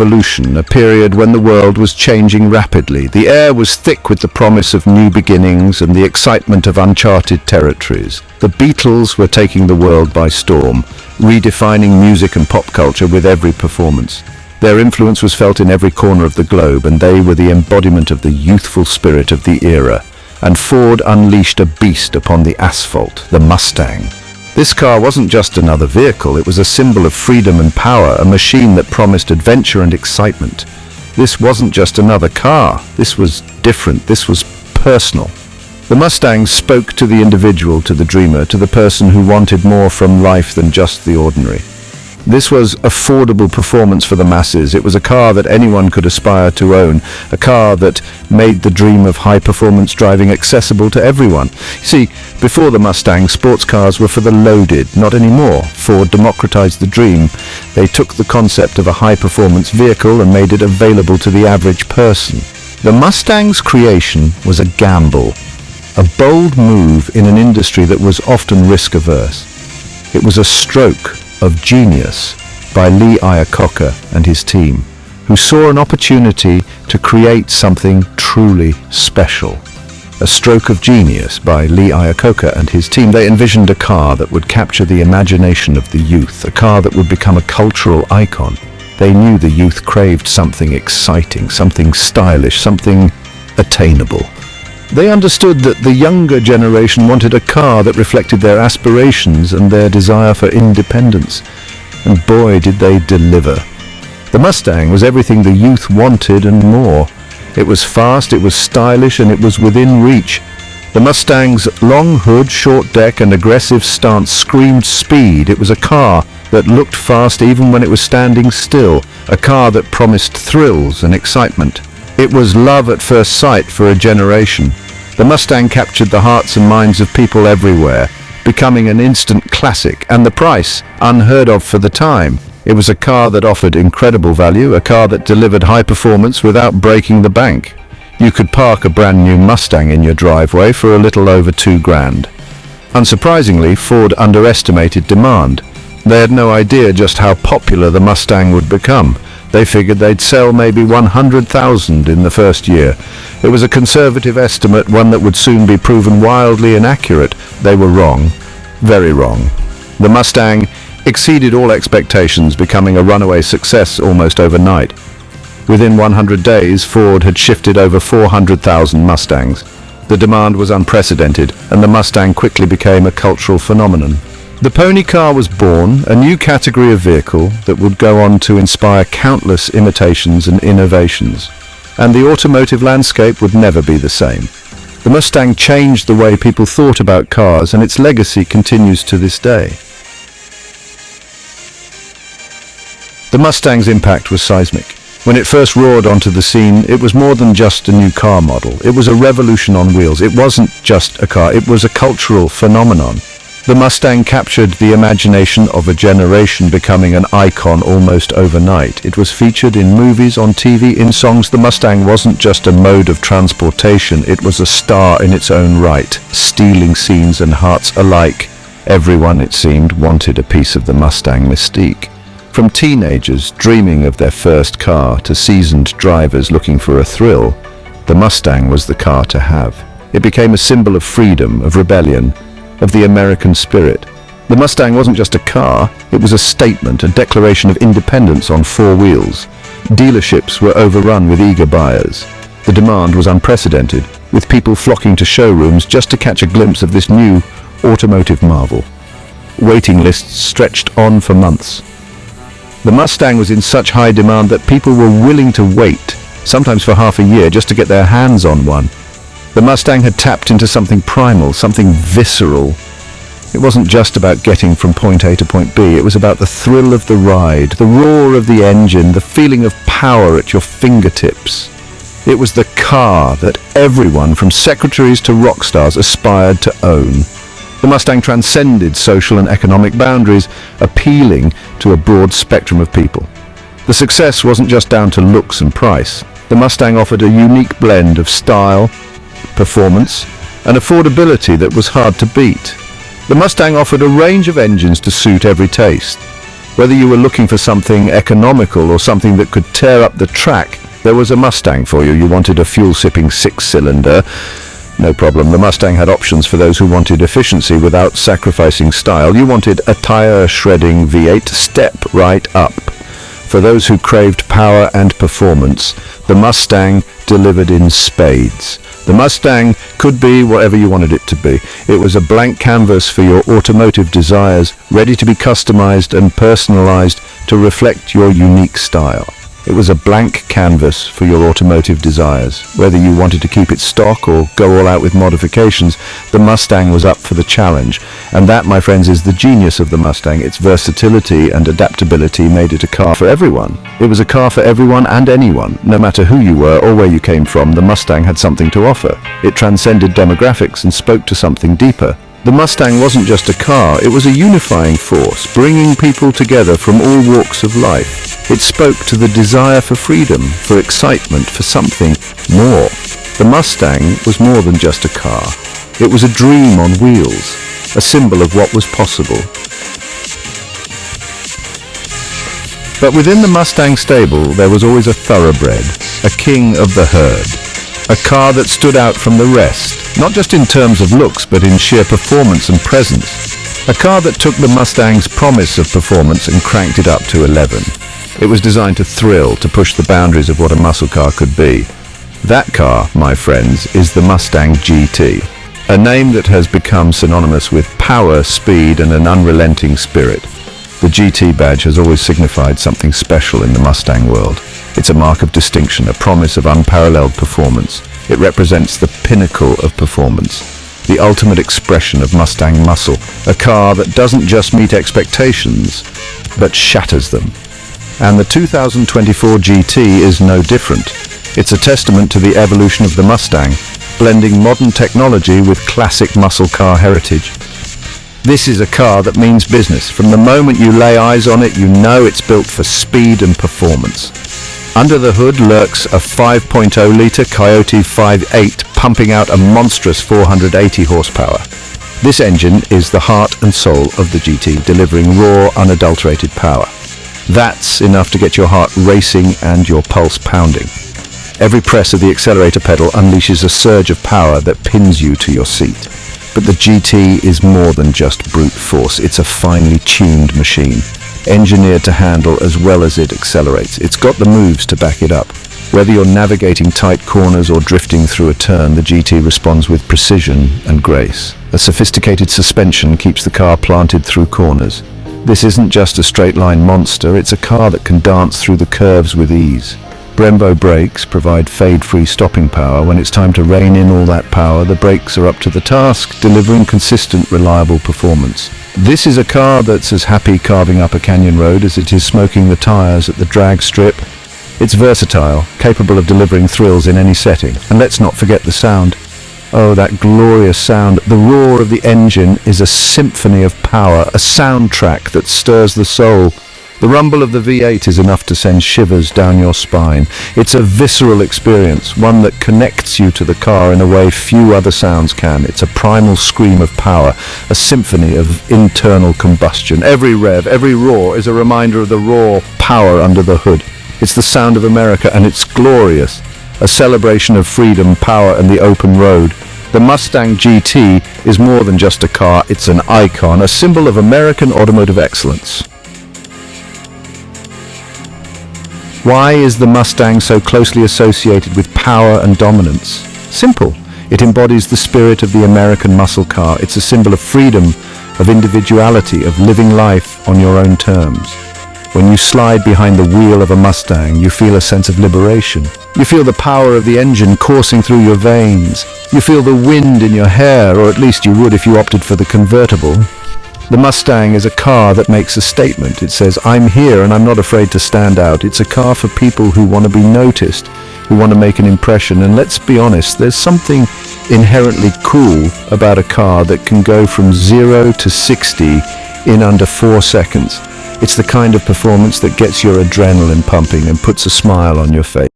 revolution, a period when the world was changing rapidly. The air was thick with the promise of new beginnings and the excitement of uncharted territories. The Beatles were taking the world by storm, redefining music and pop culture with every performance. Their influence was felt in every corner of the globe, and they were the embodiment of the youthful spirit of the era. And Ford unleashed a beast upon the asphalt, the Mustang. This car wasn't just another vehicle, it was a symbol of freedom and power, a machine that promised adventure and excitement. This wasn't just another car, this was different, this was personal. The Mustang spoke to the individual, to the dreamer, to the person who wanted more from life than just the ordinary. This was affordable performance for the masses. It was a car that anyone could aspire to own, a car that made the dream of high-performance driving accessible to everyone. See, before the Mustang, sports cars were for the loaded, not anymore. Ford democratized the dream. They took the concept of a high-performance vehicle and made it available to the average person. The Mustang's creation was a gamble, a bold move in an industry that was often risk-averse. It was a stroke of genius by Lee Iacocca and his team, who saw an opportunity to create something truly special. A stroke of genius by Lee Iacocca and his team. They envisioned a car that would capture the imagination of the youth, a car that would become a cultural icon. They knew the youth craved something exciting, something stylish, something attainable. They understood that the younger generation wanted a car that reflected their aspirations and their desire for independence. And boy, did they deliver. The Mustang was everything the youth wanted and more. It was fast, it was stylish, and it was within reach. The Mustang's long hood, short deck, and aggressive stance screamed speed. It was a car that looked fast even when it was standing still, a car that promised thrills and excitement. It was love at first sight for a generation. The Mustang captured the hearts and minds of people everywhere, becoming an instant classic, and the price, unheard of for the time. It was a car that offered incredible value, a car that delivered high performance without breaking the bank. You could park a brand new Mustang in your driveway for a little over $2,000. Unsurprisingly, Ford underestimated demand. They had no idea just how popular the Mustang would become. They figured they'd sell maybe 100,000 in the first year. It was a conservative estimate, one that would soon be proven wildly inaccurate. They were wrong, very wrong. The Mustang exceeded all expectations, becoming a runaway success almost overnight. Within 100 days, Ford had shifted over 400,000 Mustangs. The demand was unprecedented, and the Mustang quickly became a cultural phenomenon. The pony car was born, a new category of vehicle that would go on to inspire countless imitations and innovations. And the automotive landscape would never be the same. The Mustang changed the way people thought about cars, and its legacy continues to this day. The Mustang's impact was seismic. When it first roared onto the scene, it was more than just a new car model. It was a revolution on wheels. It wasn't just a car, it was a cultural phenomenon. The Mustang captured the imagination of a generation, becoming an icon almost overnight. It was featured in movies, on TV, in songs. The Mustang wasn't just a mode of transportation, it was a star in its own right, stealing scenes and hearts alike. Everyone, it seemed, wanted a piece of the Mustang mystique. From teenagers dreaming of their first car to seasoned drivers looking for a thrill, the Mustang was the car to have. It became a symbol of freedom, of rebellion, of the American spirit. The Mustang wasn't just a car, it was a statement, a declaration of independence on four wheels. Dealerships were overrun with eager buyers. The demand was unprecedented, with people flocking to showrooms just to catch a glimpse of this new automotive marvel. Waiting lists stretched on for months. The Mustang was in such high demand that people were willing to wait, sometimes for half a year, just to get their hands on one. The Mustang had tapped into something primal, something visceral. It wasn't just about getting from point A to point B, it was about the thrill of the ride, the roar of the engine, the feeling of power at your fingertips. It was the car that everyone, from secretaries to rock stars, aspired to own. The Mustang transcended social and economic boundaries, appealing to a broad spectrum of people. The success wasn't just down to looks and price. The Mustang offered a unique blend of style, performance, and affordability that was hard to beat. The Mustang offered a range of engines to suit every taste. Whether you were looking for something economical or something that could tear up the track, there was a Mustang for you. You wanted a fuel-sipping six-cylinder? No problem. The Mustang had options for those who wanted efficiency without sacrificing style. You wanted a tire-shredding V8? Step right up. For those who craved power and performance, the Mustang delivered in spades. The Mustang could be whatever you wanted it to be. It was a blank canvas for your automotive desires, ready to be customized and personalized to reflect your unique style. It was a blank canvas for your automotive desires. Whether you wanted to keep it stock or go all out with modifications, the Mustang was up for the challenge. And that, my friends, is the genius of the Mustang. Its versatility and adaptability made it a car for everyone. It was a car for everyone and anyone. No matter who you were or where you came from, the Mustang had something to offer. It transcended demographics and spoke to something deeper. The Mustang wasn't just a car, it was a unifying force, bringing people together from all walks of life. It spoke to the desire for freedom, for excitement, for something more. The Mustang was more than just a car. It was a dream on wheels, a symbol of what was possible. But within the Mustang stable, there was always a thoroughbred, a king of the herd. A car that stood out from the rest, not just in terms of looks, but in sheer performance and presence. A car that took the Mustang's promise of performance and cranked it up to 11. It was designed to thrill, to push the boundaries of what a muscle car could be. That car, my friends, is the Mustang GT, a name that has become synonymous with power, speed, and an unrelenting spirit. The GT badge has always signified something special in the Mustang world. It's a mark of distinction, a promise of unparalleled performance. It represents the pinnacle of performance, the ultimate expression of Mustang muscle, a car that doesn't just meet expectations, but shatters them. And the 2024 GT is no different. It's a testament to the evolution of the Mustang, blending modern technology with classic muscle car heritage. This is a car that means business. From the moment you lay eyes on it, you know it's built for speed and performance. Under the hood lurks a 5.0-litre Coyote 5.8 pumping out a monstrous 480 horsepower. This engine is the heart and soul of the GT, delivering raw, unadulterated power. That's enough to get your heart racing and your pulse pounding. Every press of the accelerator pedal unleashes a surge of power that pins you to your seat. But the GT is more than just brute force. It's a finely tuned machine, engineered to handle as well as it accelerates. It's got the moves to back it up. Whether you're navigating tight corners or drifting through a turn, the GT responds with precision and grace. A sophisticated suspension keeps the car planted through corners. This isn't just a straight-line monster, it's a car that can dance through the curves with ease. Brembo brakes provide fade-free stopping power. When it's time to rein in all that power, the brakes are up to the task, delivering consistent, reliable performance. This is a car that's as happy carving up a canyon road as it is smoking the tires at the drag strip. It's versatile, capable of delivering thrills in any setting. And let's not forget the sound. Oh, that glorious sound. The roar of the engine is a symphony of power, a soundtrack that stirs the soul. The rumble of the V8 is enough to send shivers down your spine. It's a visceral experience, one that connects you to the car in a way few other sounds can. It's a primal scream of power, a symphony of internal combustion. Every rev, every roar is a reminder of the raw power under the hood. It's the sound of America, and it's glorious. A celebration of freedom, power, and the open road. The Mustang GT is more than just a car, it's an icon, a symbol of American automotive excellence. Why is the Mustang so closely associated with power and dominance? Simple. It embodies the spirit of the American muscle car. It's a symbol of freedom, of individuality, of living life on your own terms. When you slide behind the wheel of a Mustang, you feel a sense of liberation. You feel the power of the engine coursing through your veins. You feel the wind in your hair, or at least you would if you opted for the convertible. The Mustang is a car that makes a statement. It says, I'm here and I'm not afraid to stand out. It's a car for people who want to be noticed, who want to make an impression. And let's be honest, there's something inherently cool about a car that can go from 0 to 60 in under 4 seconds. It's the kind of performance that gets your adrenaline pumping and puts a smile on your face.